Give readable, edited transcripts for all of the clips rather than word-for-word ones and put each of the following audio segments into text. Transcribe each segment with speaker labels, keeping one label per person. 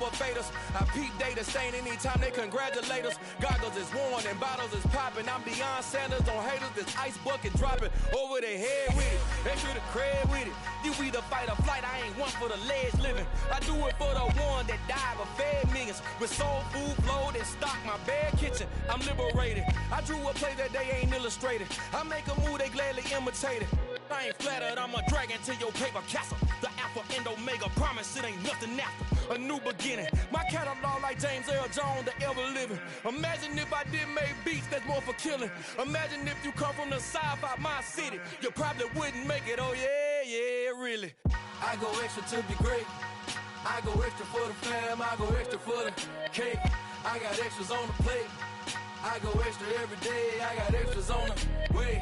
Speaker 1: never fade us. I peep data stain anytime they congratulate us. Goggles is worn and bottles is popping. I'm beyond Sanders on haters. This ice bucket dropping over their head with it. Extra the cred with it. You either fight or flight. I ain't one for the ledge living. I do it for the one that died but fed millions. With soul food flowed and stock my bare kitchen. I'm liberated. I drew a play that they ain't illustrated. I make a move they gladly imitate it. I ain't flattered, I'm a dragon to your paper castle. The Alpha and Omega, promise it ain't nothing after. A new beginning. My catalog like James Earl Jones, the ever living. Imagine if I did make beats that's more for killing. Imagine if you come from the south out my city. You probably wouldn't make it, oh yeah, really. I go extra to be great. I go extra for the fam, I go extra for the cake. I got extras on the plate. I go extra every day, I got extras on the way.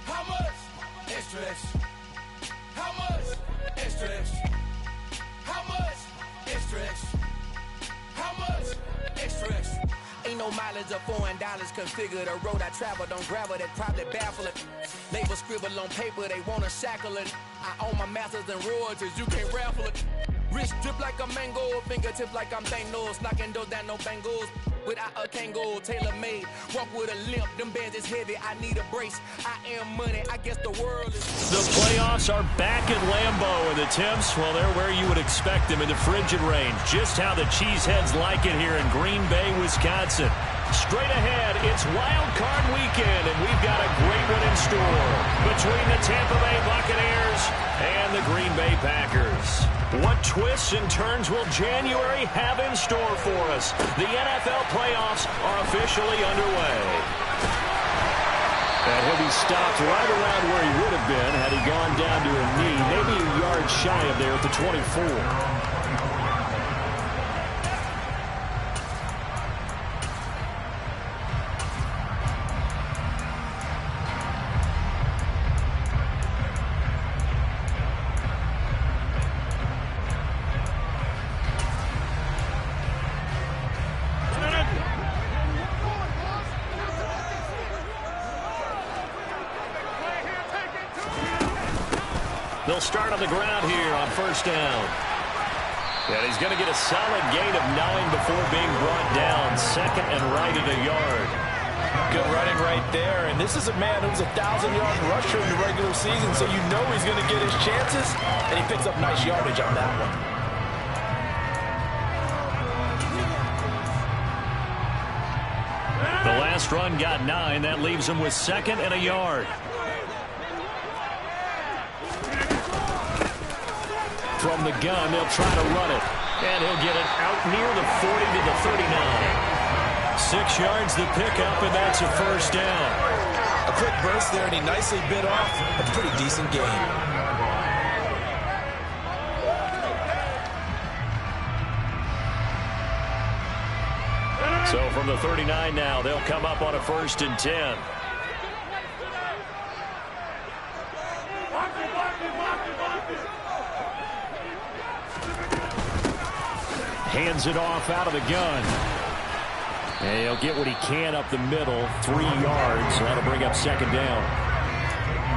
Speaker 1: How much? Extra, extra. How much? Extra, extra. How much? Extra, extra. How much? Extra, extra. Ain't no mileage of $4 configure the road I travel. Don't gravel, that probably baffle it. Label scribble on paper, they wanna shackle it. I own my masters and royalties, you can't raffle it. Wrist drip like a mango, fingertips like I'm Thanos. Knocking those down, no bangles. Without a Kango, tailor-made. Walk with a limp, them bands is heavy. I need a brace. I am money, I guess the world is...
Speaker 2: The playoffs are back at Lambeau, and the temps, well, they're where you would expect them in the frigid range. Just how the Cheeseheads like it here in Green Bay, Wisconsin. Straight ahead, it's Wild Card Weekend, and we've got a great one in store between the Tampa Bay Buccaneers and the Green Bay Packers. What twists and turns will January have in store for us? The NFL playoffs are officially underway. And he'll be stopped right around where he would have been had he gone down to a knee, maybe a yard shy of there at the 24. They'll start on the ground here on first down. And he's going to get a solid gain of 9 before being brought down. Second and right at a yard.
Speaker 3: Good running right there. And this is a man who's a 1,000-yard rusher in the regular season, so you know he's going to get his chances. And he picks up nice yardage on that one.
Speaker 2: The last run got 9. That leaves him with second and a yard. From the gun, they'll try to run it. And he'll get it out near the 40 to the 39. 6 yards the pickup, and that's a first down.
Speaker 3: A quick burst there, and he nicely bit off a pretty decent gain.
Speaker 2: So from the 39 now, they'll come up on a 1st and 10. Hands it off out of the gun. And he'll get what he can up the middle. 3 yards. That'll bring up second down.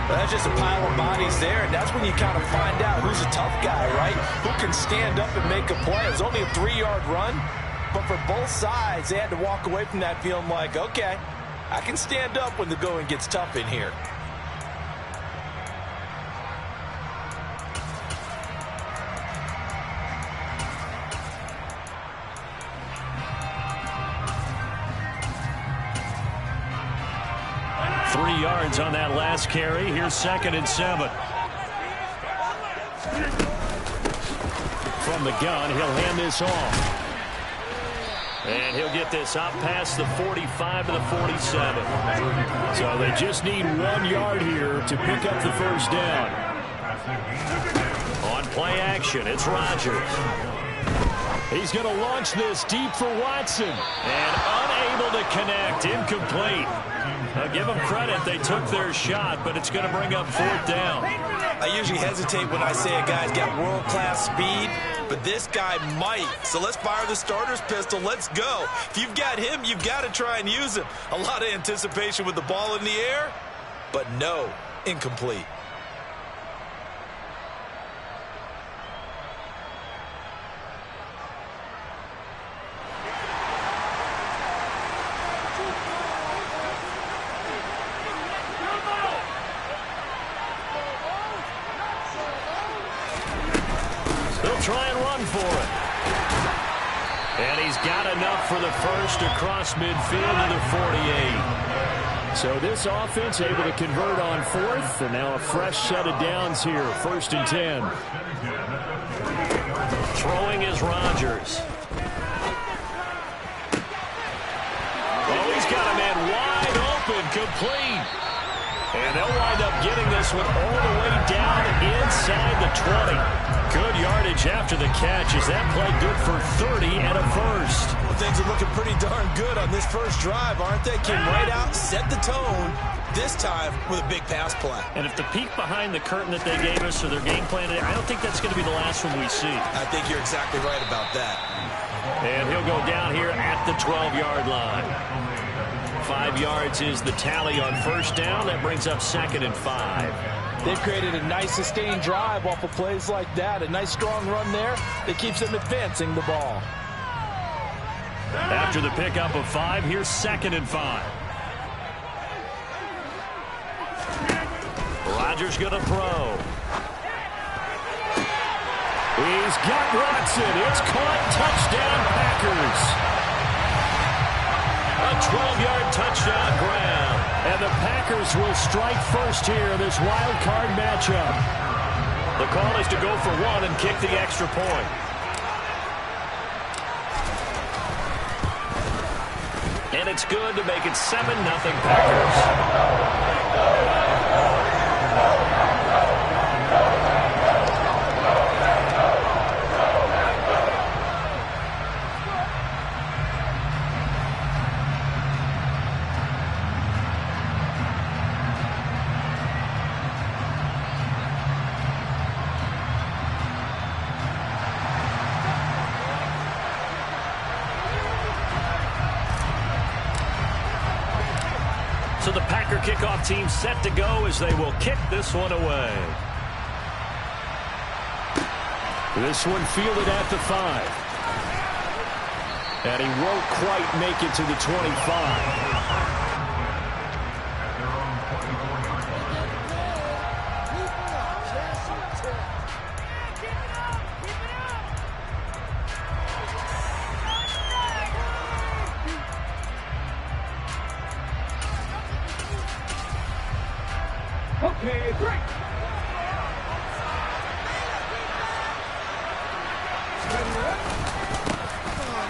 Speaker 3: That's just a pile of bodies there, and that's when you kind of find out who's a tough guy, right? Who can stand up and make a play. It was only a 3-yard run, but for both sides, they had to walk away from that feeling like, okay, I can stand up when the going gets tough in here.
Speaker 2: Yards on that last carry. Here's 2nd and 7. From the gun, he'll hand this off. And he'll get this up past the 45 to the 47. So they just need 1 yard here to pick up the first down. On play action, it's Rodgers. He's going to launch this deep for Watson. And unable to connect. Incomplete. I'll give them credit. They took their shot, but it's going to bring up 4th down.
Speaker 3: I usually hesitate when I say a guy's got world-class speed, but this guy might. So let's fire the starter's pistol. Let's go. If you've got him, you've got to try and use him. A lot of anticipation with the ball in the air, but no, incomplete.
Speaker 2: going for it. And he's got enough for the first across midfield to the 48. So this offense able to convert on fourth, and now a fresh set of downs here, 1st and 10. Throwing is Rodgers. Oh, he's got a man wide open, complete. And they'll wind up getting this one all the way down inside the 20. Good yardage after the catch. Is that play good for 30 and a first?
Speaker 3: Well, things are looking pretty darn good on this first drive, aren't they? Came right out, set the tone, this time with a big pass play.
Speaker 2: And if the peek behind the curtain that they gave us or their game plan, I don't think that's going to be the last one we see.
Speaker 3: I think you're exactly right about that.
Speaker 2: And he'll go down here at the 12-yard line. 5 yards is the tally on first down. That brings up 2nd and 5.
Speaker 3: They've created a nice sustained drive off of plays like that. A nice strong run there that keeps them advancing the ball.
Speaker 2: After the pickup of 5, here's 2nd and 5. Rodgers going to throw. He's got Watson. It's caught. Touchdown, Packers. A 12-yard touchdown grab. And the Packers will strike first here in this wild card matchup. The call is to go for 1 and kick the extra point. And it's good to make it 7-0 Packers. So the Packer kickoff team set to go as they will kick this one away. This one fielded at the 5. And he won't quite make it to the 25.
Speaker 4: Okay, break.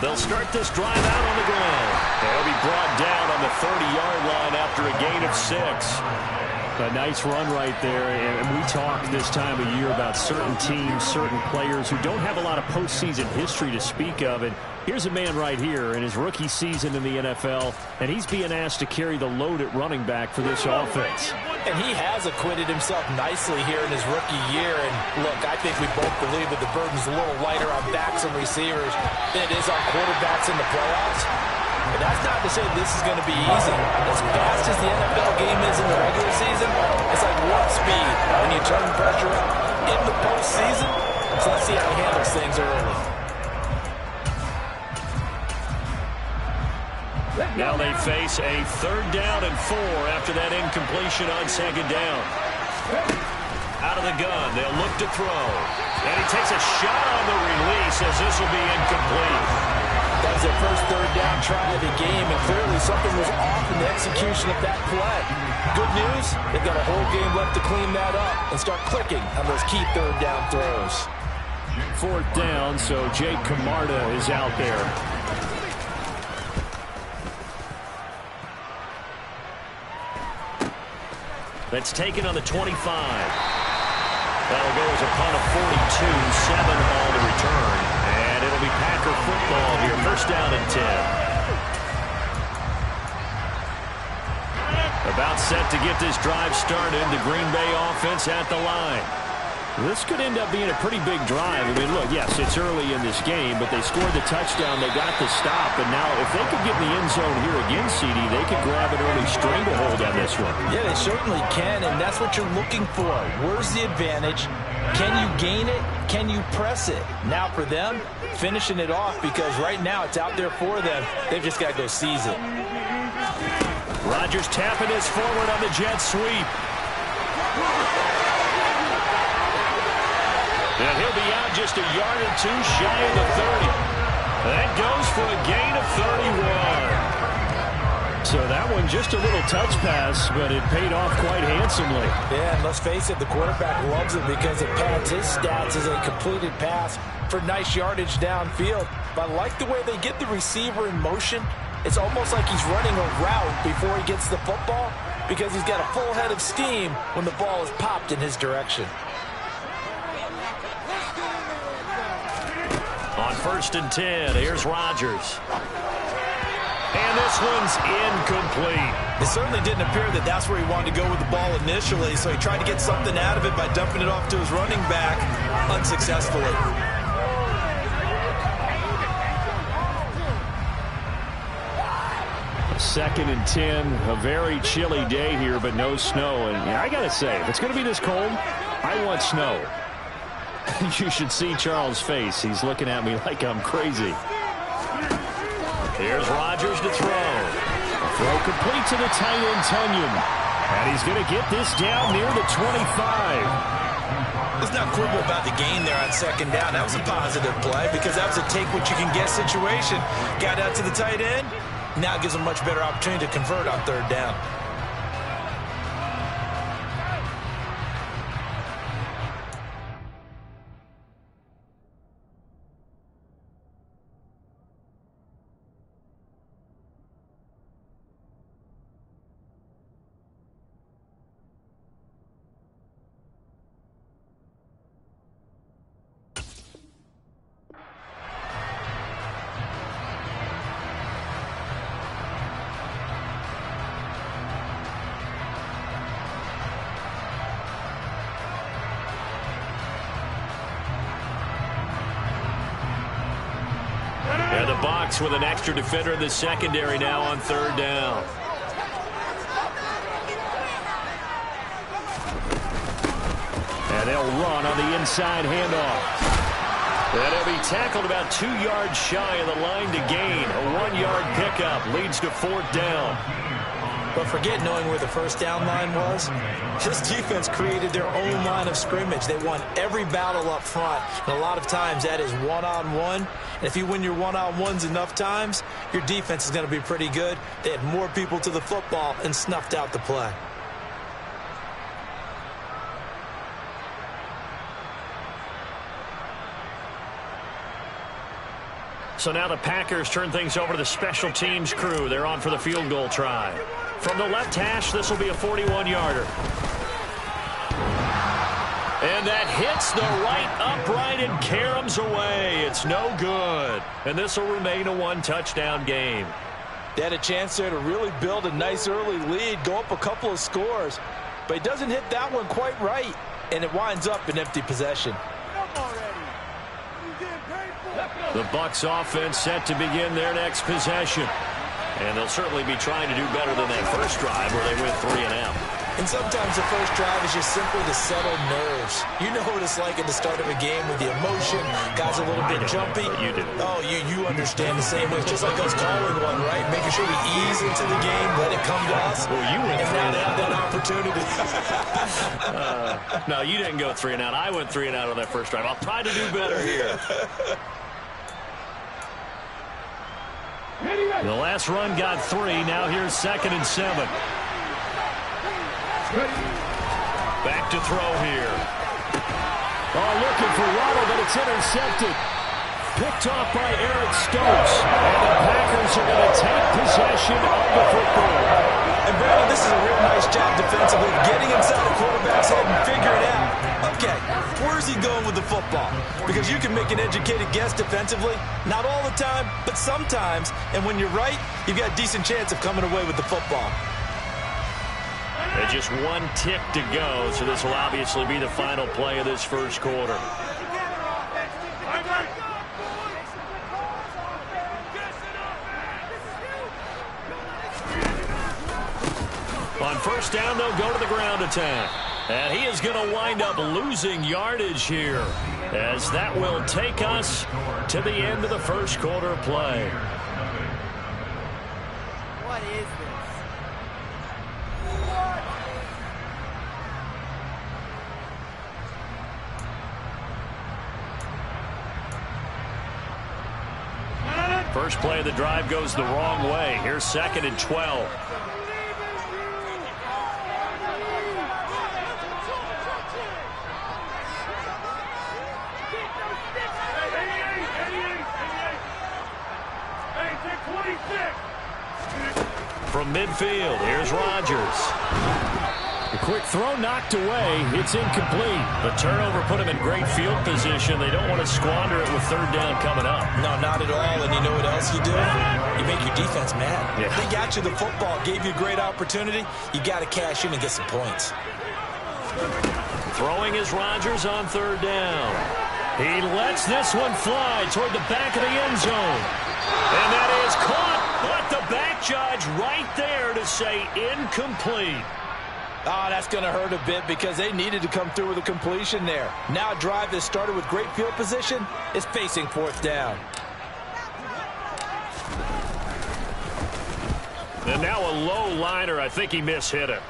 Speaker 2: They'll start this drive out on the ground. They'll be brought down on the 30-yard line after a gain of 6. A nice run right there, and we talk this time of year about certain teams, certain players who don't have a lot of postseason history to speak of, and here's a man right here in his rookie season in the NFL, and he's being asked to carry the load at running back for this offense.
Speaker 3: And he has acquitted himself nicely here in his rookie year, and look, I think we both believe that the burden's a little lighter on backs and receivers than it is on quarterbacks in the playoffs. But that's not to say this is going to be easy. As fast as the NFL game is in the regular season, it's like warp speed when you turn pressure up in the postseason. So let's see how he handles things early.
Speaker 2: Now they face a 3rd down and 4 after that incompletion on 2nd down. Out of the gun, they'll look to throw. And he takes a shot on the release as this will be incomplete.
Speaker 3: That was their first 3rd down try of the game, and clearly something was off in the execution of that play. Good news, they've got a whole game left to clean that up and start clicking on those key 3rd down throws.
Speaker 2: 4th down, so Jake Camarda is out there. That's taken on the 25. That'll go as a punt of 42, 7 all to return. And it'll be Packer football here. 1st down and 10. About set to get this drive started. The Green Bay offense at the line. This could end up being a pretty big drive. I mean, look, yes, it's early in this game, but they scored the touchdown. They got the stop. And now if they could get in the end zone here again, CD, they could grab an early stranglehold on this one.
Speaker 3: Yeah, they certainly can, and that's what you're looking for. Where's the advantage? Can you gain it? Can you press it? Now for them, finishing it off, because right now it's out there for them. They've just got to go seize it.
Speaker 2: Rodgers tapping his forward on the jet sweep. And he'll be out just a yard or two shy of the 30. That goes for a gain of 31. So that one just a little touch pass, but it paid off quite handsomely.
Speaker 3: Yeah, and let's face it, the quarterback loves it because it pads his stats as a completed pass for nice yardage downfield. But I like the way they get the receiver in motion. It's almost like he's running a route before he gets the football because he's got a full head of steam when the ball is popped in his direction.
Speaker 2: On 1st and 10, here's Rodgers. And this one's incomplete.
Speaker 3: It certainly didn't appear that that's where he wanted to go with the ball initially, so he tried to get something out of it by dumping it off to his running back unsuccessfully.
Speaker 2: Second and 10, a very chilly day here, but no snow. And I got to say, if it's going to be this cold, I want snow. You should see Charles' face. He's looking at me like I'm crazy. Here's Rodgers to throw. Throw complete to the tight end, Tunyon. And he's going to get this down near the 25.
Speaker 3: Let's not quibble about the gain there on 2nd down. That was a positive play because that was a take-what-you-can-get situation. Got out to the tight end. Now it gives them a much better opportunity to convert on 3rd down.
Speaker 2: And the Bucs with an extra defender in the secondary now on 3rd down. And they'll run on the inside handoff. And he'll be tackled about 2 yards shy of the line to gain. A 1-yard pickup leads to 4th down.
Speaker 3: But forget knowing where the 1st down line was. This defense created their own line of scrimmage. They won every battle up front. And a lot of times that is one-on-one. And if you win your one-on-ones enough times, your defense is going to be pretty good. They had more people to the football and snuffed out the play.
Speaker 2: So now the Packers turn things over to the special teams crew. They're on for the field goal try. From the left hash, this will be a 41-yarder. And that hits the right upright and caroms away. It's no good. And this will remain a 1-touchdown game.
Speaker 3: They had a chance there to really build a nice early lead, go up a couple of scores. But he doesn't hit that one quite right, and it winds up an empty possession.
Speaker 2: The Bucs offense set to begin their next possession. And they'll certainly be trying to do better than that first drive where they went 3 and out.
Speaker 3: And sometimes the first drive is just simply to settle nerves. You know what it's like at the start of a game with the emotion. Guys a little bit jumpy.
Speaker 2: You do.
Speaker 3: Oh, you understand the same way. It's just like us calling one, right? Making sure we ease into the game, let it come to us.
Speaker 2: Well, you went
Speaker 3: and now they have that opportunity.
Speaker 2: No, you didn't go 3 and out. I went 3 and out on that first drive. I'll try to do better here. The last run got 3. Now here's 2nd and 7. Back to throw here. Oh, looking for Waddle, but it's intercepted. Picked off by Eric Stokes. And the Packers are going to take possession of the football.
Speaker 3: And Brandon, this is a real nice job defensively, getting inside the quarterback's head and figuring out, okay, where's he going with the football? Because you can make an educated guess defensively, not all the time, but sometimes. And when you're right, you've got a decent chance of coming away with the football.
Speaker 2: And just 1 tick to go, so this will obviously be the final play of this first quarter. On 1st down, they'll go to the ground attack. And he is going to wind up losing yardage here, as that will take us to the end of the first quarter play.
Speaker 4: What is this?
Speaker 2: First play of the drive goes the wrong way. Here's 2nd and 12. From midfield, here's Rodgers. The quick throw knocked away. It's incomplete. The turnover put him in great field position. They don't want to squander it with 3rd down coming up.
Speaker 3: No, not at all. And you know what else you do? You make your defense mad.
Speaker 2: Yeah.
Speaker 3: They got you the football, gave you a great opportunity. You got to cash in and get some points.
Speaker 2: Throwing is Rodgers on 3rd down. He lets this one fly toward the back of the end zone. And that is caught, but the back judge right there to say incomplete.
Speaker 3: Oh, that's going to hurt a bit because they needed to come through with a completion there. Now a drive that started with great field position is facing 4th down.
Speaker 2: And now a low liner. I think he mishit it.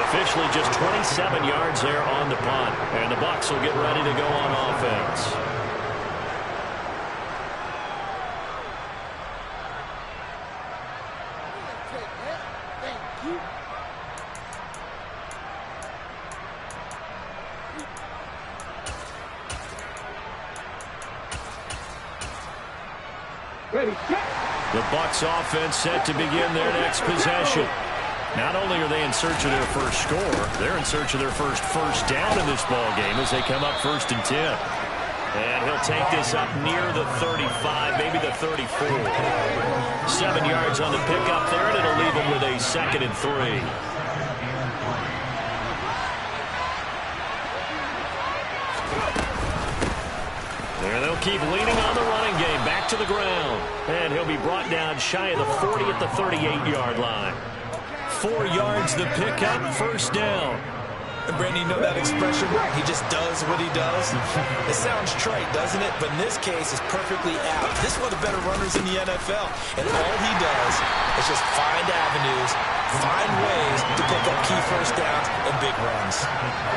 Speaker 2: Officially just 27 yards there on the punt. And the Bucs will get ready to go on offense. The Bucs offense set to begin their next possession. Not only are they in search of their first score, they're in search of their first down in this ball game as they come up 1st and 10. And he'll take this up near the 35, maybe the 34. 7 yards on the pickup there, and it'll leave him with a 2nd and 3. There they'll keep leaning on the running game. Back to the ground. And he'll be brought down shy of the 40 at the 38-yard line. 4 yards the pickup, 1st down.
Speaker 3: And Brandon, you know that expression? He just does what he does. It sounds trite, doesn't it? But in this case, it's perfectly apt. This is one of the better runners in the NFL. And all he does is just find avenues, find ways to pick up key 1st downs and big runs.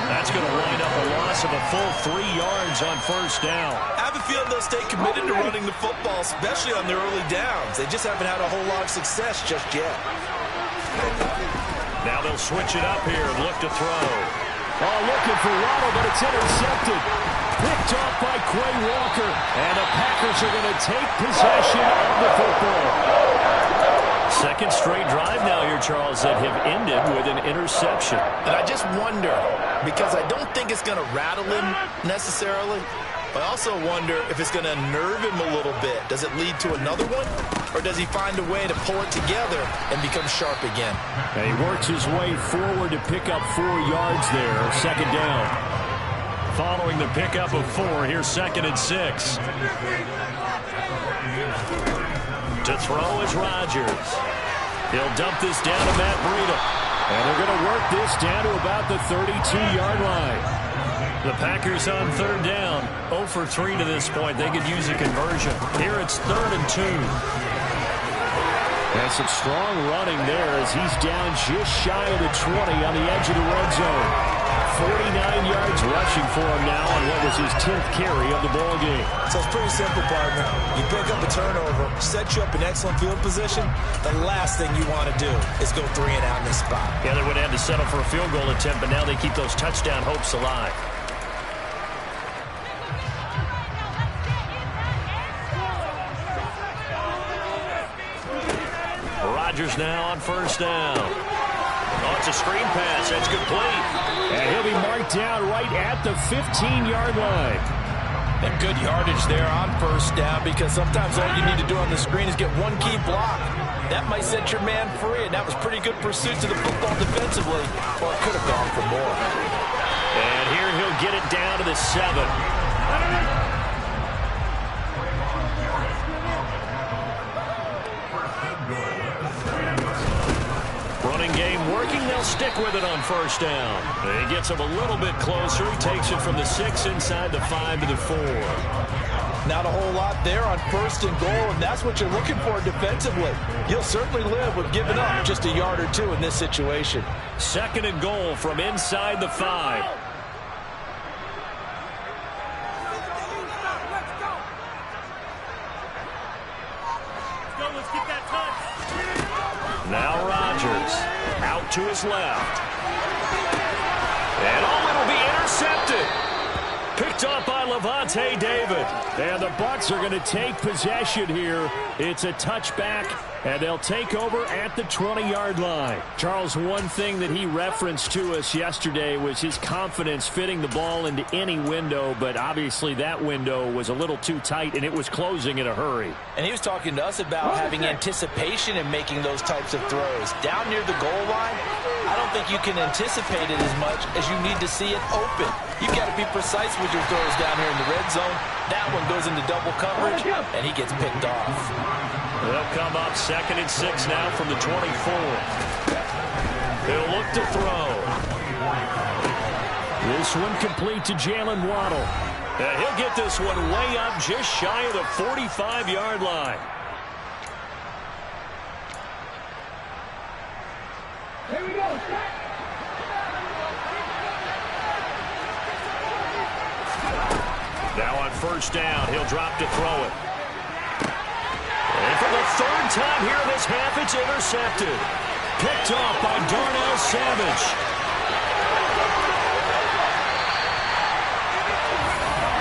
Speaker 2: That's going to wind up a loss of a full 3 yards on 1st down.
Speaker 3: I have a feeling they'll stay committed to running the football, especially on their early downs. They just haven't had a whole lot of success just yet.
Speaker 2: Now they'll switch it up here and look to throw. Oh, looking for Waddle, but it's intercepted. Picked off by Quay Walker. And the Packers are going to take possession of the football. 2nd straight drive now here, Charles, that have ended with an interception.
Speaker 3: And I just wonder, because I don't think it's going to rattle him necessarily, I also wonder if it's going to nerve him a little bit. Does it lead to another one? Or does he find a way to pull it together and become sharp again?
Speaker 2: And he works his way forward to pick up 4 yards there. 2nd down. Following the pickup of 4, here's 2nd and 6. To throw is Rodgers. He'll dump this down to Matt Breida. And they're going to work this down to about the 32-yard line. The Packers on 3rd down. 0 for 3 to this point. They could use a conversion. Here it's 3rd and 2. And some strong running there as he's down just shy of the 20 on the edge of the red zone. 49 yards rushing for him now on what was his 10th carry of the ball game.
Speaker 3: So it's pretty simple, partner. You pick up a turnover, set you up in excellent field position. The last thing you want to do is go 3 and out in this spot.
Speaker 2: Yeah, they would have had to settle for a field goal attempt, but now they keep those touchdown hopes alive. Rodgers now on 1st down. Oh, it's a screen pass. That's complete. And he'll be marked down right at the 15-yard line.
Speaker 3: And good yardage there on 1st down because sometimes all you need to do on the screen is get one key block. That might set your man free, and that was pretty good pursuit to the football defensively, or it could have gone for more.
Speaker 2: And here he'll get it down to the 7. Running game working. They'll stick with it on 1st down. He gets him a little bit closer. He takes it from the 6 inside the 5 to the 4.
Speaker 3: Not a whole lot there on 1st and goal, and that's what you're looking for defensively. You'll certainly live with giving up just a yard or 2 in this situation.
Speaker 2: 2nd and goal from inside the 5. Now Rodgers out to his left. And it'll be intercepted. Picked up by Levante David. And the Bucs are going to take possession here. It's a touchback, and they'll take over at the 20-yard line. Charles, one thing that he referenced to us yesterday was his confidence fitting the ball into any window, but obviously that window was a little too tight, and it was closing in a hurry.
Speaker 3: And he was talking to us about having anticipation in making those types of throws. Down near the goal line, I don't think you can anticipate it as much as you need to see it open. You've got to be precise with your throws down here in the red zone. That one goes into double coverage, and he gets picked off.
Speaker 2: They'll come up 2nd and 6 now from the 24. They'll look to throw. This one complete to Jalen Waddle. He'll get this one way up just shy of the 45-yard line.
Speaker 4: Here we go.
Speaker 2: Now on 1st down, he'll drop to throw it. And for the 3rd time here in this half, it's intercepted. Picked off by Darnell Savage.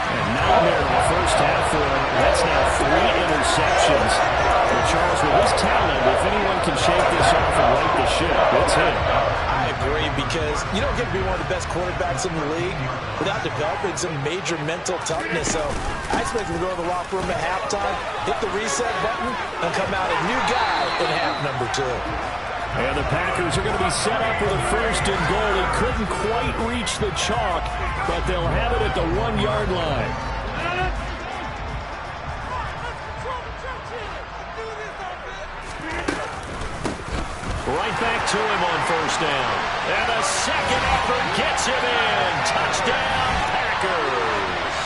Speaker 2: And now here in the 1st half for him, that's now 3 interceptions. And Charles, with his talent, if anyone can shake this off and right the ship, it's him.
Speaker 3: I agree, because you don't get to be one of the best quarterbacks in the league without developing some major mental toughness. So I expect him to go to the locker room at halftime, hit the reset button, and come out a new guy in half number 2.
Speaker 2: And the Packers are going to be set up with a 1st and goal. He couldn't quite reach the chalk, but they'll have it at the 1-yard line. Right back to him on 1st down. And a second effort gets him in. Touchdown, Packers.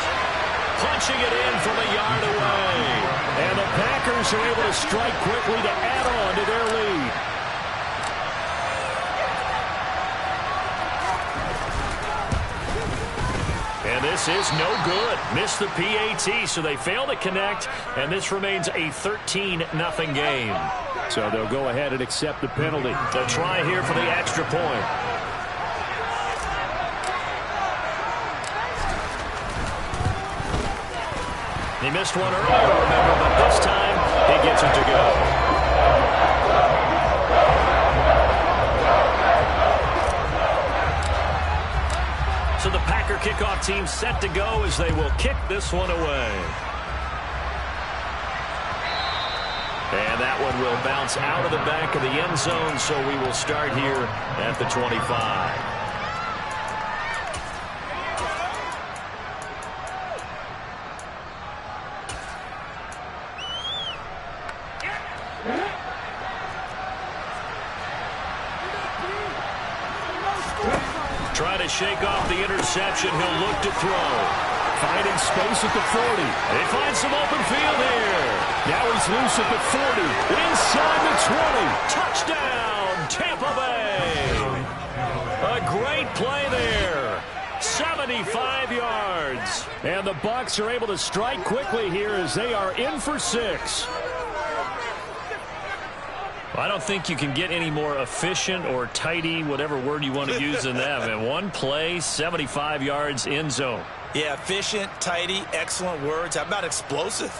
Speaker 2: Punching it in from a yard away. And the Packers are able to strike quickly to add on to their lead. And this is no good. Missed the PAT, so they fail to connect, and this remains a 13-0 game. So they'll go ahead and accept the penalty. They'll try here for the extra point. He missed one earlier, remember, but this time he gets it to go. So the Packer kickoff team set to go as they will kick this one away. And that one will bounce out of the back of the end zone, so we will start here at the 25. Trying to shake off the interception. He'll look to throw. Finding space at the 40. They find some open field here. Now he's loose at the 40. Inside the 20. Touchdown, Tampa Bay. A great play there. 75 yards. And the Bucs are able to strike quickly here as they are in for 6. I don't think you can get any more efficient or tidy, whatever word you want to use in that. And one play, 75 yards, end zone.
Speaker 3: Yeah, efficient, tidy, excellent words. How about explosive?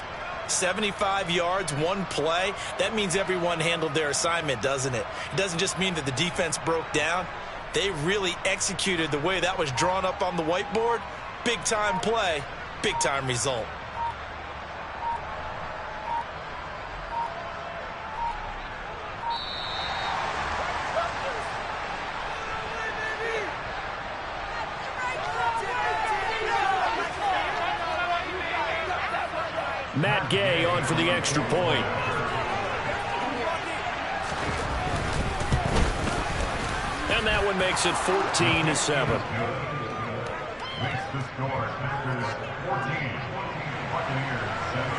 Speaker 3: 75 yards, one play. That means everyone handled their assignment, doesn't it? It doesn't just mean that the defense broke down. They really executed the way that was drawn up on the whiteboard. Big-time play, big-time result.
Speaker 2: Matt Gay on for the extra point. And that one makes it 14-7.
Speaker 4: Makes the score Packers 14, Buccaneers 7.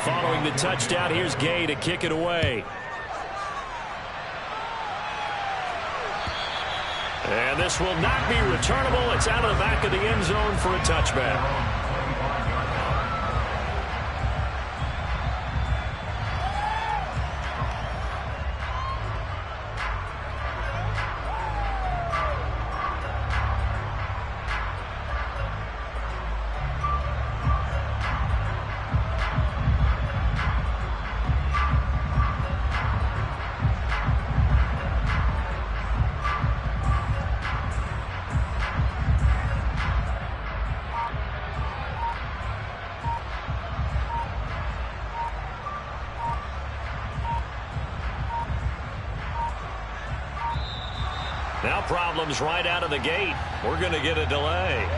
Speaker 2: Following the touchdown, here's Gay to kick it away. And this will not be returnable. It's out of the back of the end zone for a touchback. Now problems right out of the gate. We're going to get a delay.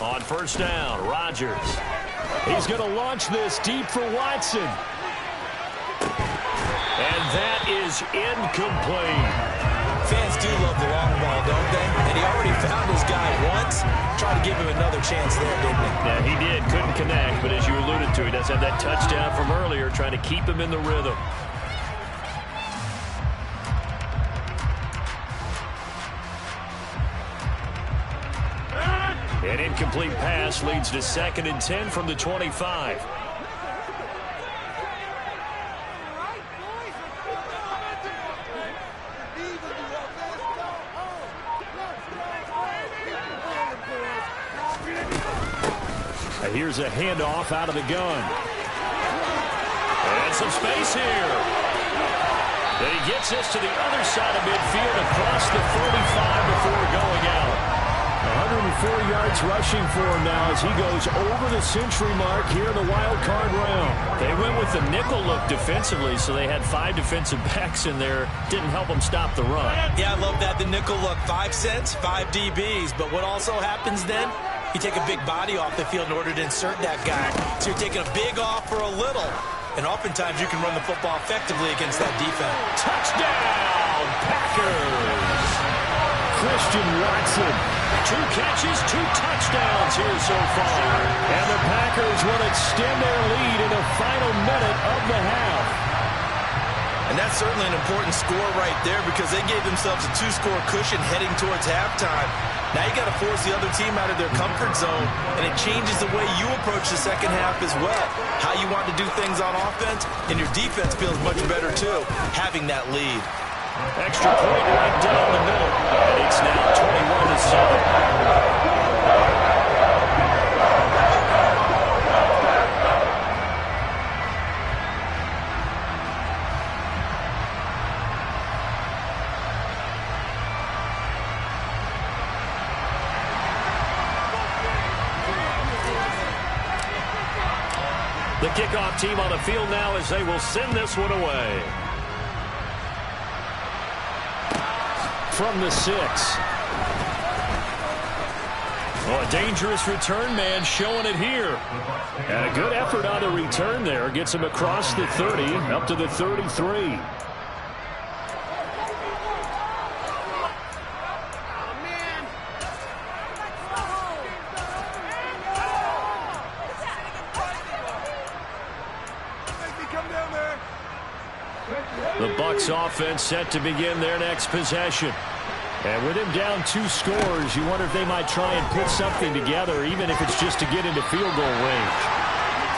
Speaker 2: On first down, Rodgers. He's going to launch this deep for Watson. And that is incomplete.
Speaker 3: Fans do love the long ball, don't they? And he already found his guy once. Try to give him another chance there, didn't he?
Speaker 2: Yeah, he did. Couldn't connect, but as you alluded to, he does have that touchdown from earlier, trying to keep him in the rhythm. An incomplete pass leads to 2nd and 10 from the 25. Here's a handoff out of the gun. And some space here. Then he gets this to the other side of midfield across the 45 before going out. 104 yards rushing for him now as he goes over the century mark here in the wild card round. They went with the nickel look defensively, so they had 5 defensive backs in there. Didn't help them stop the run. Yeah, I love that. The nickel look, 5 cents, 5 DBs. But what also happens then? You take a big body off the field in order to insert that guy. So you're taking a big off for a little. And oftentimes you can run the football effectively against that defense. Touchdown, Packers! Christian Watson. 2 catches, 2 touchdowns here so far. And the Packers will extend their lead in the final minute of the half. And that's certainly an important score right there because they gave themselves a 2-score cushion heading towards halftime. Now you got to force the other team out of their comfort zone, and it changes the way you approach the second half as well. How you want to do things on offense, and your defense feels much better too, having that lead. Extra point right down the middle, and it's now 21-7. The kickoff team on the field now as they will send this one away. From the 6. Oh, a dangerous return man showing it here. And a good effort on the return there. Gets him across the 30 up to the 33. The Bucs offense set to begin their next possession. And with him down 2 scores, you wonder if they might try and put something together, even if it's just to get into field goal range.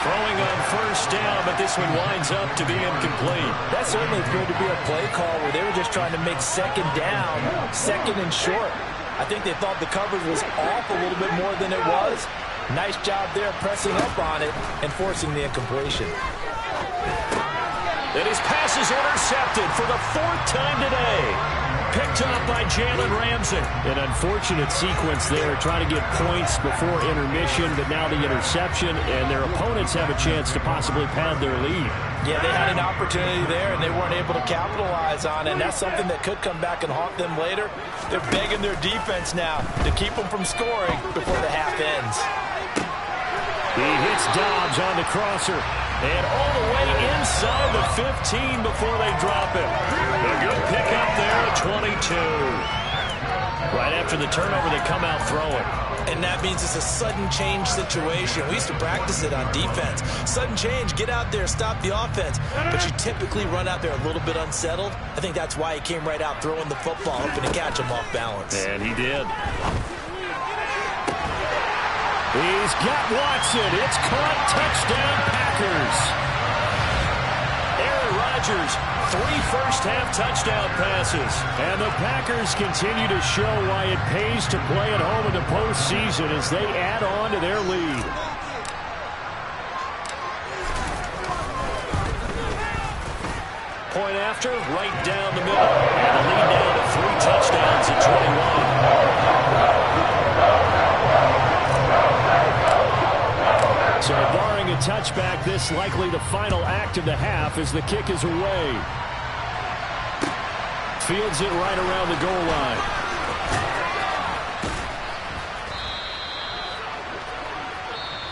Speaker 2: Throwing on first down, but this one winds up to be incomplete. That certainly appeared to be a play call where they were just trying to make second down, 2nd and short. I think they thought the coverage was off a little bit more than it was. Nice job there pressing up on it and forcing the incompletion. And his pass is intercepted for the 4th time today. Picked up by Jalen Ramsey. An unfortunate sequence there, trying to get points before intermission, but now the interception, and their opponents have a chance to possibly pad their lead. Yeah, they had an opportunity there, and they weren't able to capitalize on it, and that's something that could come back and haunt them later. They're begging their defense now to keep them from scoring before the half ends. He hits Dobbs on the crosser. And all the way inside the 15 before they drop it. A good pickup there at 22. Right after the turnover, they come out throwing. And that means it's a sudden change situation. We used to practice it on defense. Sudden change, get out there, stop the offense. But you typically run out there a little bit unsettled. I think that's why he came right out throwing the football, hoping to catch him off balance. And he did. He's got Watson. It's caught. Touchdown, Packers. Aaron Chargers, 3 first-half touchdown passes. And the Packers continue to show why it pays to play at home in the postseason as they add on to their lead. Point after, right down the middle. And the lead down to 3 touchdowns at 21. So barring a touchback, this likely the final act of the half as the kick is away. Fields it right around the goal line.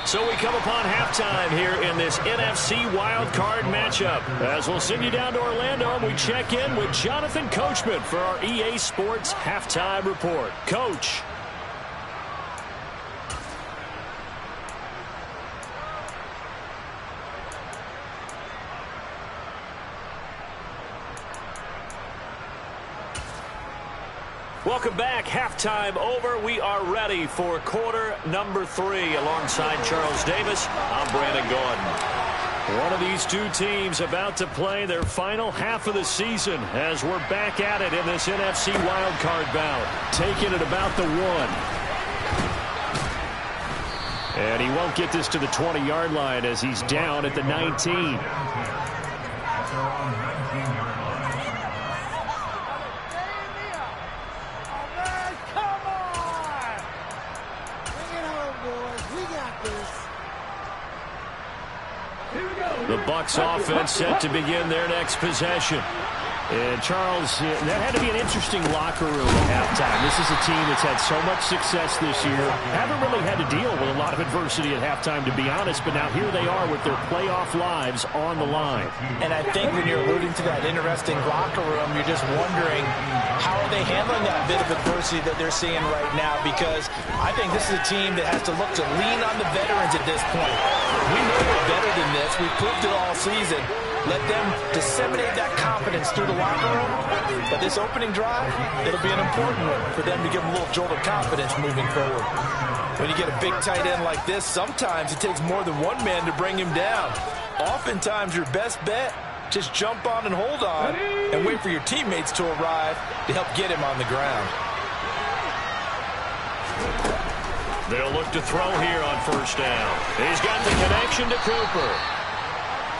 Speaker 2: So we come upon halftime here in this NFC wildcard matchup. As we'll send you down to Orlando, and we check in with Jonathan Coachman for our EA Sports Halftime Report. Coach. Welcome back. Halftime over. We are ready for quarter number 3. Alongside Charles Davis, I'm Brandon Gordon. One of these two teams about to play their final half of the season as we're back at it in this NFC wildcard bout. Taking it about the 1. And he won't get this to the 20-yard line as he's down at the 19. The Bucs offense set to begin their next possession. And Charles, that had to be an interesting locker room at halftime. This is a team that's had so much success this year. Haven't really had to deal with a lot of adversity at halftime, to be honest, but now here they are with their playoff lives on the line.
Speaker 3: And I think when you're alluding to that interesting locker room, you're just wondering how are they handling that bit of adversity that they're seeing right now, because I think this is a team that has to look to lean on the veterans at this point. We know we're better than this. We've proved it all season. Let them disseminate that confidence through the locker room. But this opening drive, it'll be an important one for them to give them a little jolt of confidence moving forward. When you get a big tight end like this, sometimes it takes more than one man to bring him down. Oftentimes, your best bet, just jump on and hold on and wait for your teammates to arrive to help get him on the ground.
Speaker 2: They'll look to throw here on first down. He's got the connection to Cooper.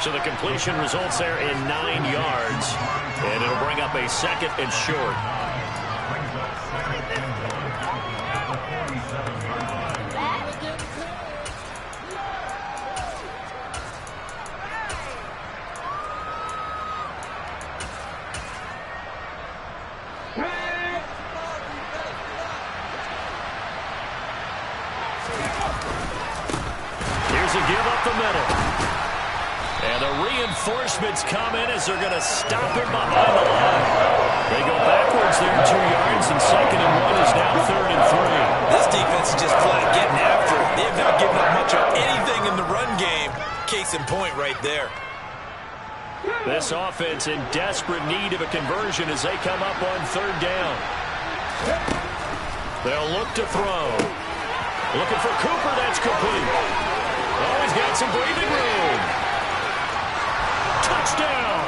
Speaker 2: So the completion results there in 9 yards. And it'll bring up a second and short. Here's a give up the middle. And the reinforcements come in as they're going to stop him behind the line. They go backwards there 2 yards, and second and 1 is now 3rd and 3.
Speaker 3: This defense is just flat getting after it. They have not given up much of anything in the run game. Case in point right there.
Speaker 2: This offense in desperate need of a conversion as they come up on 3rd down. They'll look to throw. Looking for Cooper. That's complete. Oh, he's got some breathing room. Touchdown!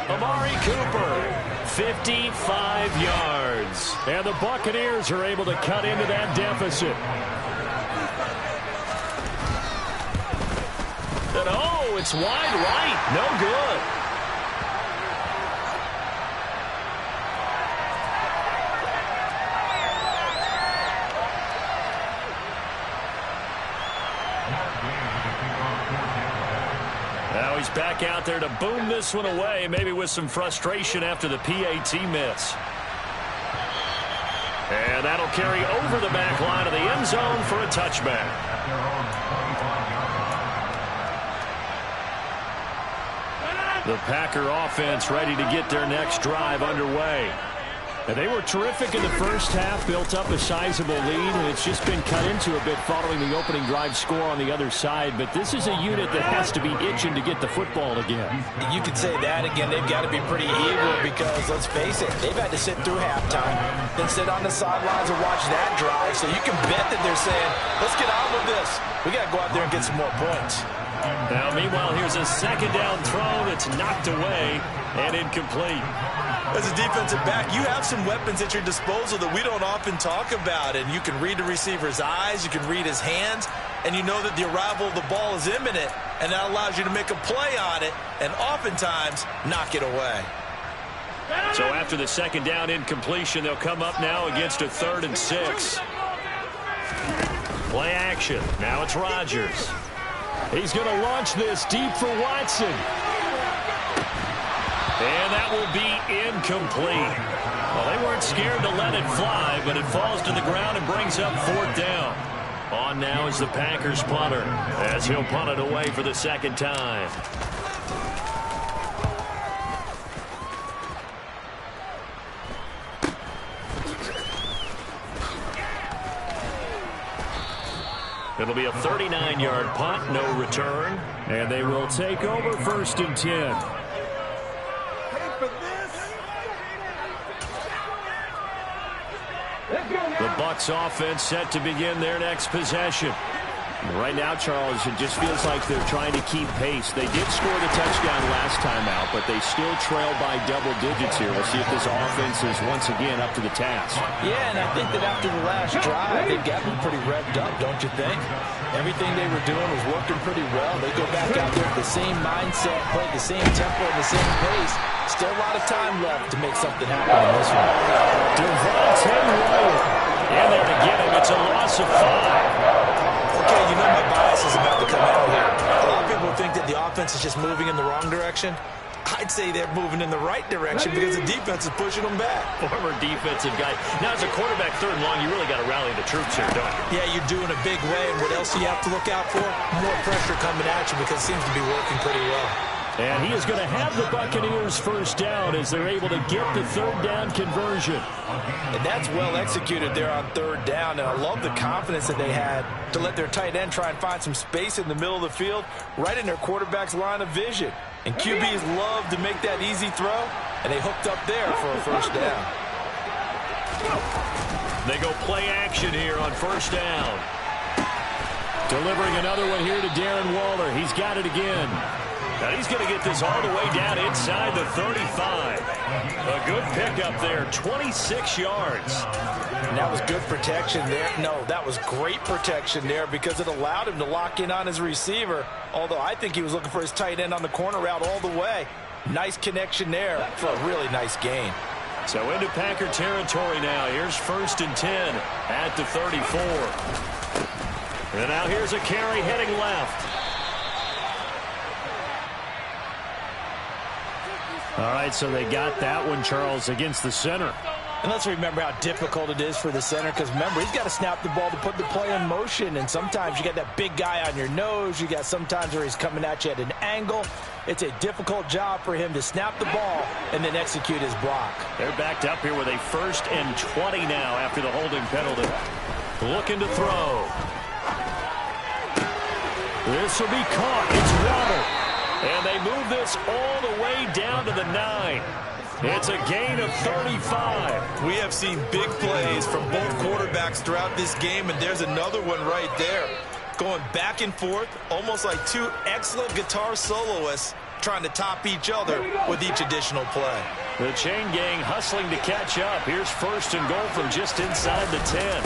Speaker 2: Amari Cooper, 55 yards. And the Buccaneers are able to cut into that deficit. And oh, it's wide right. No good. Now he's back out there to boom this one away, maybe with some frustration after the PAT miss. And that'll carry over the back line of the end zone for a touchback. The Packer offense ready to get their next drive underway. And they were terrific in the first half, built up a sizable lead, and it's just been cut into a bit following the opening drive score on the other side. But this is a unit that has to be itching to get the football again.
Speaker 3: You could say that again. They've got to be pretty eager because, let's face it, they've had to sit through halftime, then sit on the sidelines and watch that drive. So you can bet that they're saying, let's get on with this. We got to go out there and get some more points.
Speaker 2: Now, meanwhile, here's a second down throw that's knocked away and incomplete.
Speaker 3: As a defensive back, you have some weapons at your disposal that we don't often talk about. And you can read the receiver's eyes, you can read his hands, and you know that the arrival of the ball is imminent, and that allows you to make a play on it and oftentimes knock it away.
Speaker 2: So after the second down incompletion, they'll come up now against a 3rd and 6. Play action. Now it's Rodgers. He's going to launch this deep for Watson. And that will be incomplete. Well, they weren't scared to let it fly, but it falls to the ground and brings up 4th down. On now is the Packers punter, as he'll punt it away for the second time. It'll be a 39-yard punt, no return, and they will take over 1st and 10. The Bucs offense set to begin their next possession. Right now, Charles, it just feels like they're trying to keep pace. They did score the touchdown last time out, but they still trail by double digits here. We'll see if this offense is once again up to the task.
Speaker 3: Yeah, and I think that after the last drive, they've gotten pretty revved up, don't you think? Everything they were doing was working pretty well. They go back out there with the same mindset, play the same tempo, and the same pace. Still a lot of time left to make something happen in this one.
Speaker 2: Devontae Wyatt in there to get him. It's a loss of 5.
Speaker 3: Okay, you know my bias is about to come out here. A lot of people think that the offense is just moving in the wrong direction. I'd say they're moving in the right direction because the defense is pushing them back.
Speaker 2: Former defensive guy. Now, as a quarterback, 3rd and long, you really got to rally the troops here, don't you?
Speaker 3: Yeah, you're doing a big way, and what else do you have to look out for? More pressure coming at you because it seems to be working pretty well.
Speaker 2: And he is going to have the Buccaneers 1st down as they're able to get the 3rd down conversion.
Speaker 3: And that's well executed there on 3rd down, and I love the confidence that they had to let their tight end try and find some space in the middle of the field, right in their quarterback's line of vision. And QBs love to make that easy throw, and they hooked up there for a 1st down.
Speaker 2: They go play action here on 1st down. Delivering another one here to Darren Waller. He's got it again. Now he's going to get this all the way down inside the 35. A good pickup there, 26 yards.
Speaker 3: And that was good protection there. No, that was great protection there because it allowed him to lock in on his receiver, although I think he was looking for his tight end on the corner route all the way. Nice connection there for a really nice gain.
Speaker 2: So into Packer territory now. Here's 1st and 10 at the 34. And now here's a carry heading left. All right, so they got that one, Charles, against the center.
Speaker 3: And let's remember how difficult it is for the center because, remember, he's got to snap the ball to put the play in motion. And sometimes you got that big guy on your nose. You got sometimes where he's coming at you at an angle. It's a difficult job for him to snap the ball and then execute his block.
Speaker 2: They're backed up here with a 1st and 20 now after the holding penalty. Looking to throw. This will be caught. It's Waddle. And they move this all the way down to the 9. It's a gain of 35.
Speaker 3: We have seen big plays from both quarterbacks throughout this game, and there's another one right there. Going back and forth, almost like 2 excellent guitar soloists trying to top each other with each additional play.
Speaker 2: The chain gang hustling to catch up. Here's 1st and goal from just inside the 10.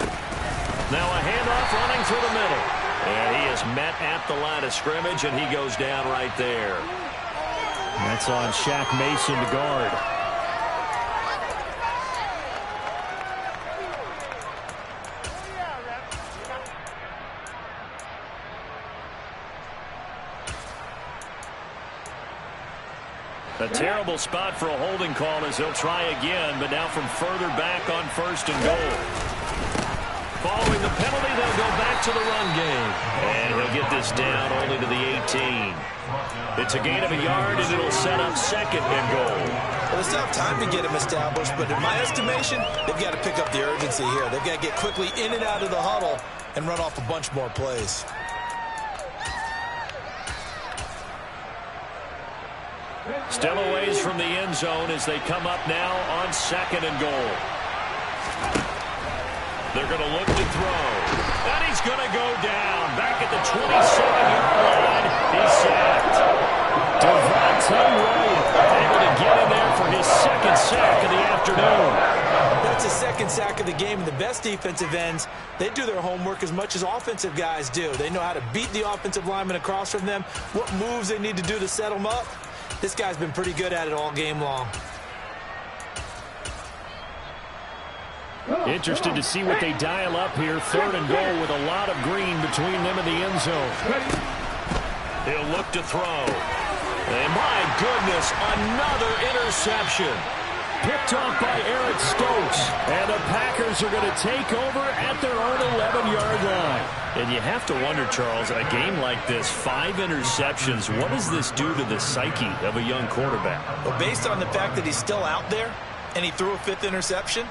Speaker 2: Now a handoff running through the middle. And he is met at the line of scrimmage, and he goes down right there. That's on Shaq Mason to guard. A terrible spot for a holding call as he'll try again, but now from further back on 1st and goal. Following the penalty, they'll go back to the run game. And he'll get this down only to the 18. It's a gain of a yard, and it'll set up 2nd and goal.
Speaker 3: Well, they still have time to get him established, but in my estimation, they've got to pick up the urgency here. They've got to get quickly in and out of the huddle and run off a bunch more plays.
Speaker 2: Still a ways from the end zone as they come up now on 2nd and goal. They're going to look to throw. And he's going to go down. Back at the 27-yard line. He
Speaker 3: second sack of the game. And the best defensive ends, they do their homework as much as offensive guys do. They know how to beat the offensive lineman across from them, what moves they need to do to set them up. This guy's been pretty good at it all game long.
Speaker 2: Interested to see what they dial up here. 3rd and goal with a lot of green between them and the end zone. He'll look to throw. And my goodness, another interception. Picked off by Eric Stokes. And the Packers are going to take over at their own 11-yard line. And you have to wonder, Charles, a game like this, 5 interceptions, what does this do to the psyche of a young quarterback?
Speaker 3: Well, based on the fact that he's still out there and he threw a 5th interception,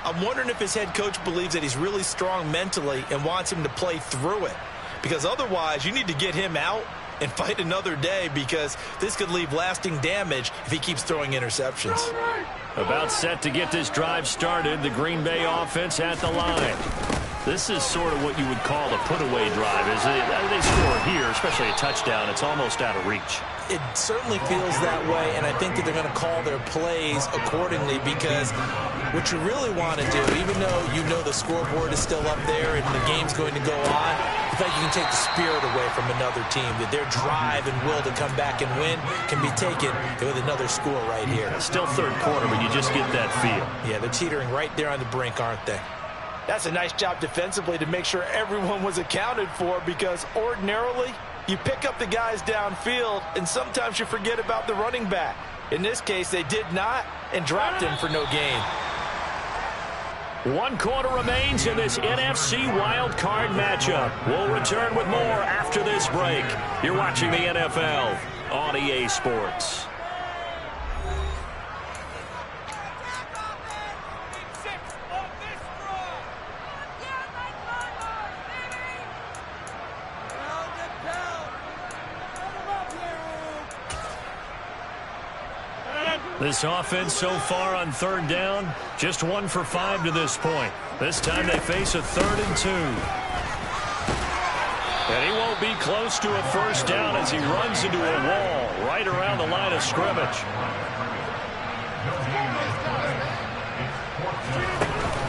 Speaker 3: I'm wondering if his head coach believes that he's really strong mentally and wants him to play through it. Because otherwise, you need to get him out and fight another day, because this could leave lasting damage if he keeps throwing interceptions.
Speaker 2: About set to get this drive started, the Green Bay offense at the line. This is sort of what you would call a put-away drive. They score here, especially a touchdown. It's almost out of reach.
Speaker 3: It certainly feels that way, and I think that they're going to call their plays accordingly, because what you really want to do, even though you know the scoreboard is still up there and the game's going to go on, I think you can take the spirit away from another team, that their drive and will to come back and win can be taken with another score right here.
Speaker 2: Still 3rd quarter, but you just get that feel.
Speaker 3: Yeah, they're teetering right there on the brink, aren't they? That's a nice job defensively to make sure everyone was accounted for, because ordinarily you pick up the guys downfield and sometimes you forget about the running back. In this case, they did not and dropped him for no gain.
Speaker 2: 1 quarter remains in this NFC wild card matchup. We'll return with more after this break. You're watching the NFL on EA Sports. This offense so far on 3rd down, just 1 for 5 to this point. This time they face a 3rd and 2. And he won't be close to a 1st down as he runs into a wall right around the line of scrimmage.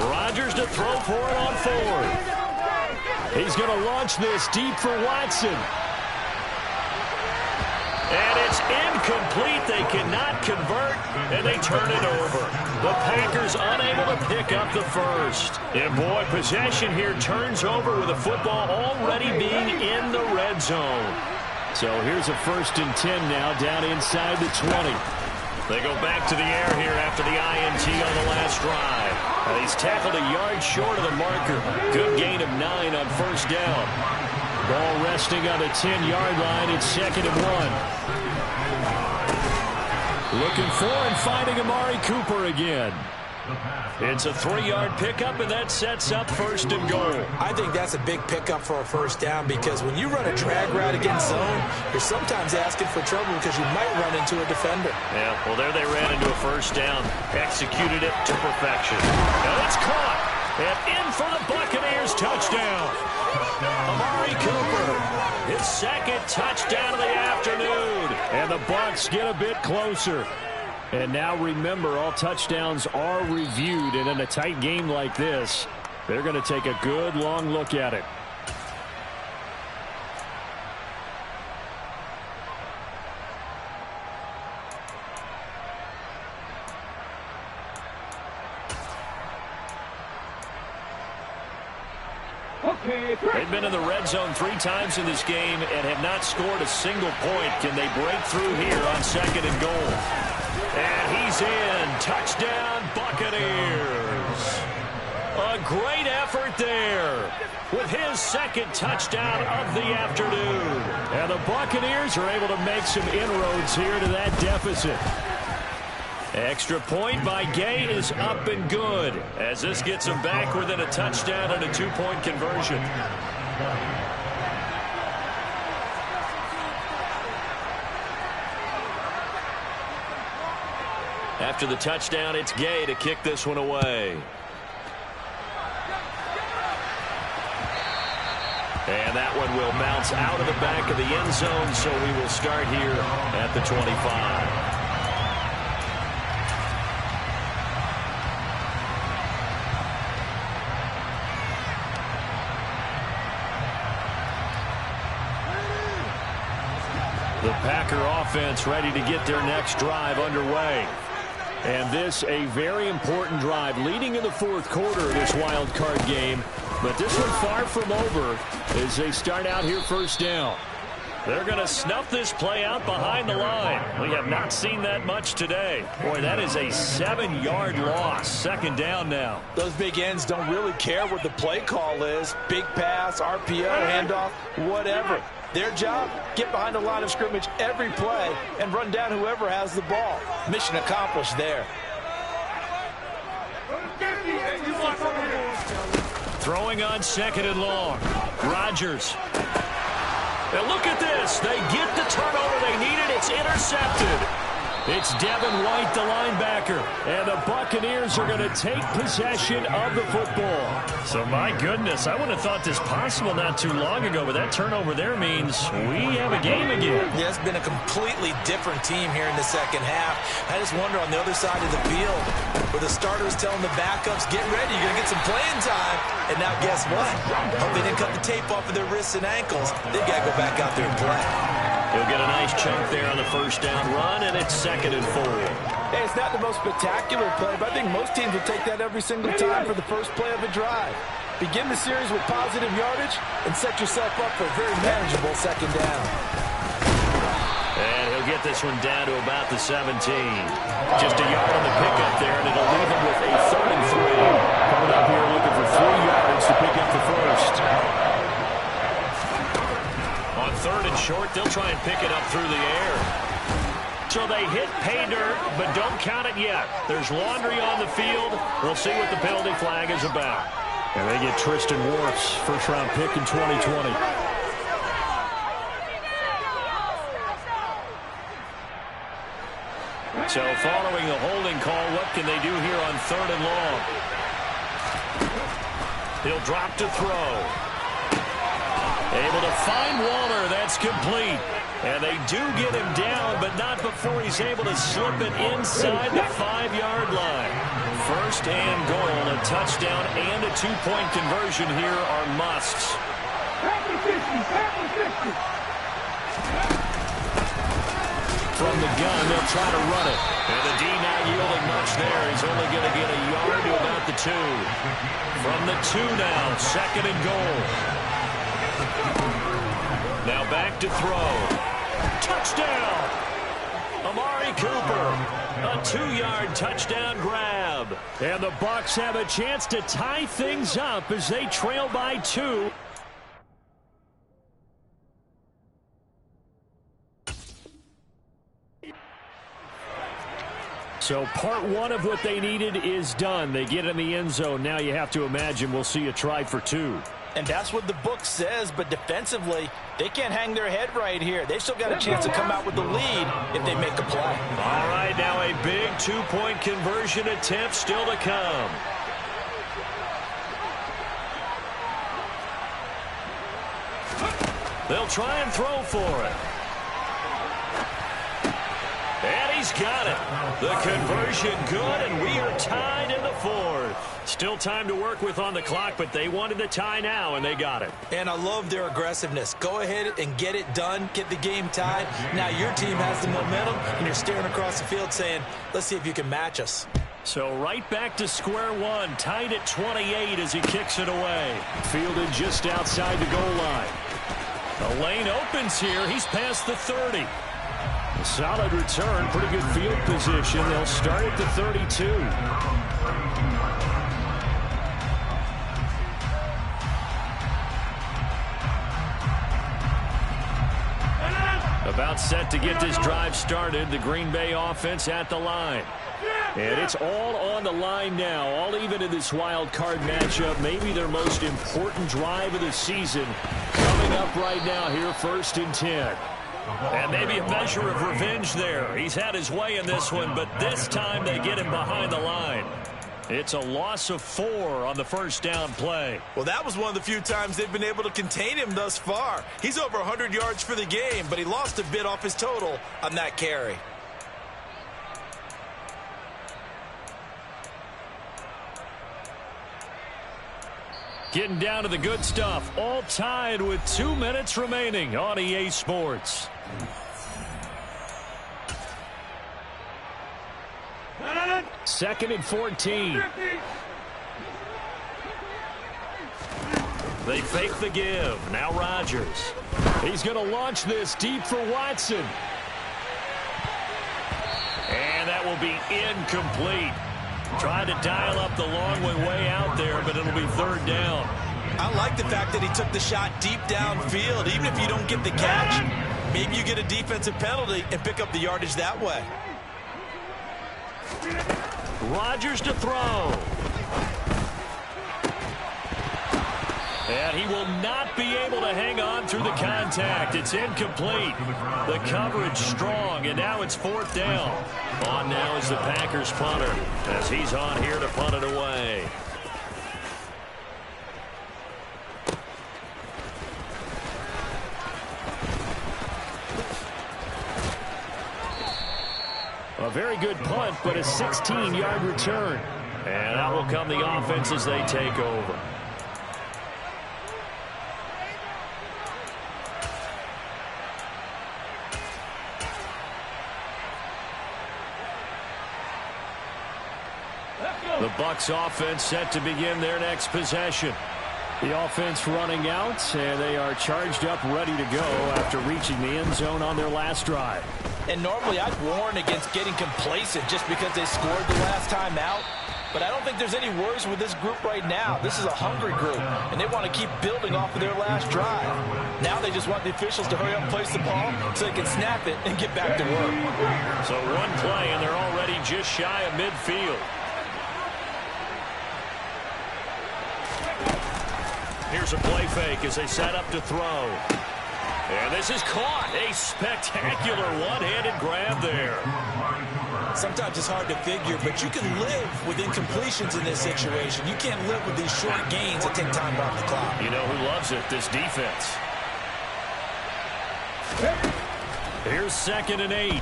Speaker 2: Rodgers to throw for it on 4th. He's going to launch this deep for Watson. And it's incomplete. They cannot convert, and they turn it over. The Packers unable to pick up the 1st. And, boy, possession here turns over with the football already being in the red zone. So here's a 1st and 10 now down inside the 20. They go back to the air here after the INT on the last drive. And he's tackled a yard short of the marker. Good gain of 9 on 1st down. Ball resting on the 10-yard line. It's 2nd and 1. Looking for and finding Amari Cooper again. It's a 3-yard pickup, and that sets up 1st and goal.
Speaker 3: I think that's a big pickup for a 1st down, because when you run a drag route against zone, you're sometimes asking for trouble because you might run into a defender.
Speaker 2: Yeah, well, there they ran into a 1st down. Executed it to perfection. Now it's caught. And in for the Buccaneers touchdown. Amari Cooper, his 2nd touchdown of the afternoon. And the Bucs get a bit closer. And now remember, all touchdowns are reviewed. And in a tight game like this, they're going to take a good long look at it. They've been in the red zone 3 times in this game and have not scored a single point. Can they break through here on 2nd and goal? And he's in. Touchdown, Buccaneers. A great effort there with his 2nd touchdown of the afternoon. And the Buccaneers are able to make some inroads here to that deficit. Extra point by Gay is up and good as this gets them back within a touchdown and a 2-point conversion. After the touchdown, it's Gay to kick this one away. And that one will bounce out of the back of the end zone, so we will start here at the 25. The Packer offense ready to get their next drive underway. And this a very important drive leading in the fourth quarter of this wild card game. But this one far from over as they start out here first down. They're going to snuff this play out behind the line. We have not seen that much today. Boy, that is a 7-yard loss. Second down now.
Speaker 3: Those big ends don't really care what the play call is. Big pass, RPO, handoff, whatever. Their job, get behind the line of scrimmage every play and run down whoever has the ball. Mission accomplished there.
Speaker 2: Throwing on second and long. Rodgers. And look at this. They get the turnover they needed. It's intercepted. It's Devin White, the linebacker. And the Buccaneers are going to take possession of the football. So, my goodness, I wouldn't have thought this possible not too long ago, but that turnover there means we have a game again.
Speaker 3: Yeah, it's been a completely different team here in the second half. I just wonder on the other side of the field, where the starters telling the backups, get ready, you're going to get some playing time. And now guess what? Hope they didn't cut the tape off of their wrists and ankles. They've got to go back out there and play.
Speaker 2: He'll get a nice chunk there on the first down run, and it's 2nd and 4.
Speaker 3: Hey, it's not the most spectacular play, but I think most teams will take that every single time for the first play of a drive. Begin the series with positive yardage and set yourself up for a very manageable second down.
Speaker 2: And he'll get this one down to about the 17. Just a yard on the pickup there, and it'll leave him with a 3rd and 3. Coming up here looking for 3 yards to pick up the first. On 3rd and short, they'll try and pick it up through the air. So they hit pay dirt, but don't count it yet. There's laundry on the field. We'll see what the penalty flag is about. And they get Tristan Wirfs, first-round pick in 2020. So following the holding call, what can they do here on 3rd and long? He'll drop to throw. Able to find Waller. That's complete. And they do get him down, but not before he's able to slip it inside the 5-yard line. 1st and goal. A touchdown and a 2-point conversion here are musts. From the gun, they'll try to run it. And the D not yielding much there. He's only going to get a yard to about the 2. From the 2 now, 2nd and goal. Now back to throw. Touchdown! Amari Cooper. A 2-yard touchdown grab. And the Bucs have a chance to tie things up as they trail by 2. So part 1 of what they needed is done. They get in the end zone. Now you have to imagine we'll see a try for 2.
Speaker 3: And that's what the book says, but defensively, they can't hang their head right here. They still got a chance to come out with the lead if they make a play.
Speaker 2: All right, now a big 2-point conversion attempt still to come. They'll try and throw for it. And he's got it. The conversion good, and we are tied in the 4th. Still time to work with on the clock, but they wanted the tie now, and they got it.
Speaker 3: And I love their aggressiveness. Go ahead and get it done. Get the game tied. Now your team has the momentum, and you're staring across the field saying, let's see if you can match us.
Speaker 2: So right back to square one, tied at 28 as he kicks it away. Fielded just outside the goal line. The lane opens here. He's past the 30. A solid return, pretty good field position. They'll start at the 32. About set to get this drive started. The Green Bay offense at the line. And it's all on the line now, all even in this wild card matchup. Maybe their most important drive of the season coming up right now here, 1st and 10. And maybe a measure of revenge there. He's had his way in this one, but this time they get him behind the line. It's a loss of 4 on the first down play.
Speaker 3: Well, that was one of the few times they've been able to contain him thus far. He's over 100 yards for the game, but he lost a bit off his total on that carry.
Speaker 2: Getting down to the good stuff. All tied with 2 minutes remaining on EA Sports. 2nd and 14. They fake the give. Now Rodgers. He's going to launch this deep for Watson. And that will be incomplete. Trying to dial up the long way out there, but it'll be 3rd down.
Speaker 3: I like the fact that he took the shot deep downfield. Even if you don't get the catch, maybe you get a defensive penalty and pick up the yardage that way.
Speaker 2: Rodgers to throw. And he will not be able to hang on through the contact. It's incomplete. The coverage strong, and now it's 4th down. On now is the Packers punter, as he's on here to punt it away. A very good punt, but a 16-yard return. And out will come the offense as they take over. The Bucs offense set to begin their next possession. The offense running out, and they are charged up, ready to go after reaching the end zone on their last drive.
Speaker 3: And normally I'd warn against getting complacent just because they scored the last time out. But I don't think there's any worries with this group right now. This is a hungry group, and they want to keep building off of their last drive. Now they just want the officials to hurry up and place the ball so they can snap it and get back to work.
Speaker 2: So one play, and they're already just shy of midfield. Here's a play fake as they set up to throw. And this is caught. A spectacular one-handed grab there.
Speaker 3: Sometimes it's hard to figure, but you can live with incompletions in this situation. You can't live with these short gains that take time off the clock.
Speaker 2: You know who loves it? This defense. Here's 2nd and 8.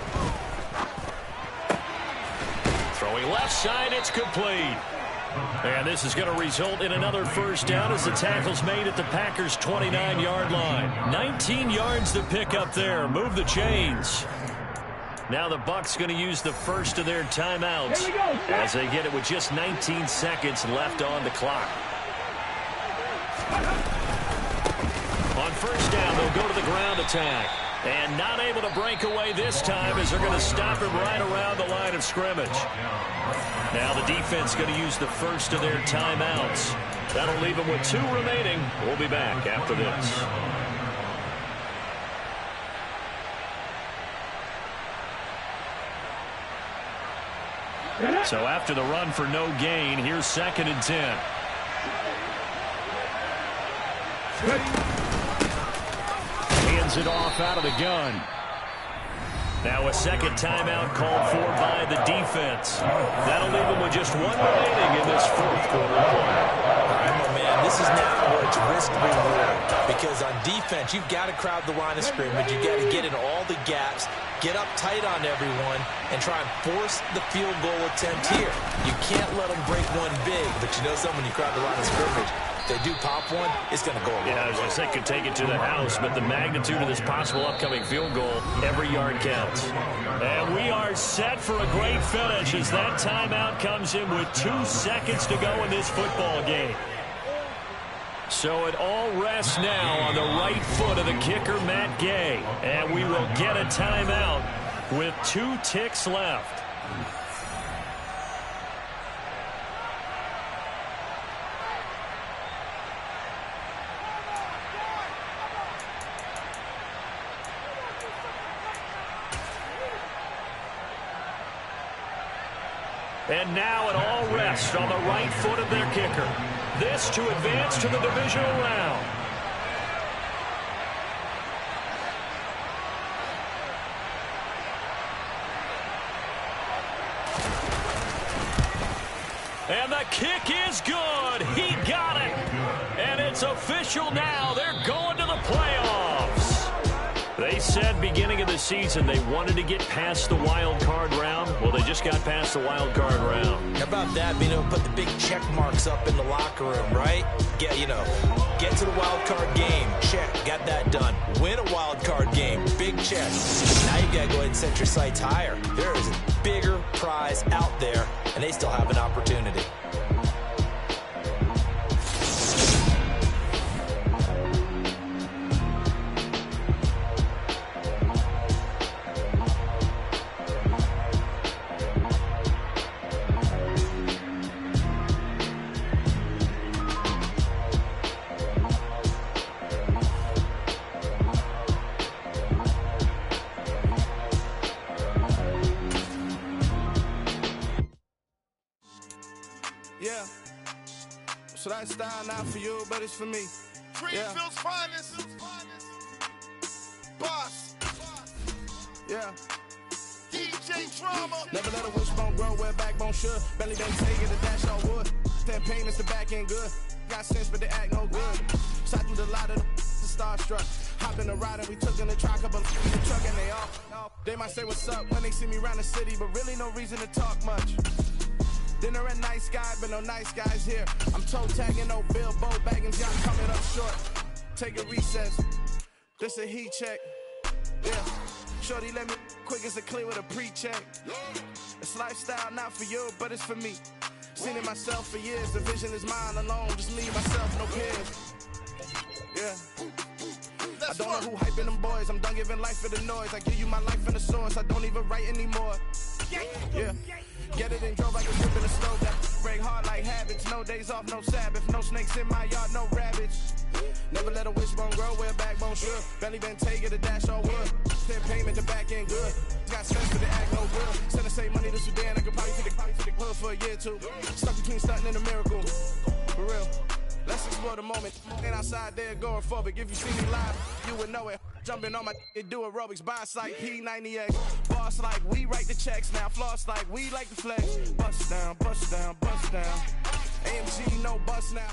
Speaker 2: Throwing left side, it's complete. And this is going to result in another 1st down as the tackle's made at the Packers' 29-yard line. 19 yards to pick up there. Move the chains. Now the Bucs going to use the first of their timeouts as they get it with just 19 seconds left on the clock. On 1st down, they'll go to the ground attack. And not able to break away this time as they're going to stop him right around the line of scrimmage. Now the defense going to use the first of their timeouts. That'll leave them with 2 remaining. We'll be back after this. So after the run for no gain, here's 2nd and 10. Hands it off out of the gun. Now a 2nd timeout called for by the defense. That'll leave them with just 1 remaining in this 4th quarter play.
Speaker 3: All right, my man, this is now where it's risk reward. Because on defense, you've got to crowd the line of scrimmage. You've got to get in all the gaps, get up tight on everyone, and try and force the field goal attempt here. You can't let them break one big, but you know something, when you crowd the line of scrimmage, if they do pop one, it's going to go a long way.
Speaker 2: I was going to say could take it to the house, but the magnitude of this possible upcoming field goal, every yard counts. And we are set for a great finish as that timeout comes in with 2 seconds to go in this football game. So it all rests now on the right foot of the kicker, Matt Gay. And we will get a timeout with 2 ticks left. And now it all rests on the right foot of their kicker. This to advance to the divisional round. And the kick is good. He got it. And it's official now. They're going to the playoffs. They said beginning of the season they wanted to get past the wild card round. Well, they just got past the wild card round.
Speaker 3: How about that? Being able to put the big check marks up in the locker room, right? Get to the wild card game. Check. Got that done. Win a wild card game. Big check. Now you you got to go ahead and set your sights higher. There is a bigger prize out there, and they still have an opportunity.
Speaker 1: Yeah. So that style not for you, but it's for me.
Speaker 5: Greenfield's finest. Boss.
Speaker 1: Yeah.
Speaker 5: DJ Drama.
Speaker 1: Never let a wishbone grow where backbone should. Belly been taking the dash on wood. Then payments the back end good. Got sense, but they act no good. Shot through the lot of the starstruck. Hop in the ride and we took in the truck up in the truck and they off. They might say what's up when they see me around the city, but really no reason to talk much. Dinner at nice guy, but no nice guys here. I'm toe tagging, no Bilbo Baggins, y'all coming up short. Take a recess. This a heat check. Yeah. Shorty let me quick as a clear with a pre-check. It's lifestyle not for you, but it's for me. Seen it myself for years. The vision is mine alone. Just me, myself, no peers. Yeah. I don't know who hyping them boys. I'm done giving life for the noise. I give you my life in the source. I don't even write anymore. Yeah. Get it and drove like a whip in the stove. That break hard like habits. No days off, no Sabbath. No snakes in my yard, no rabbits. Never let a wishbone grow where backbone should. Belly been taking the dash all wood. Then payment the back end good. Got sense but they act no good. Send the same money to Sudan. I could probably take the hood for a year or two. Stuck between stunting and a miracle. For real. Let's explore the moment. Ain't outside there going forward. If you see me live, you would know it. Jumping on my do aerobics. Boss like P90X. Boss like we write the checks now. Floss like we like the flex. Bust down, bust down, bust down. AMG no bust now.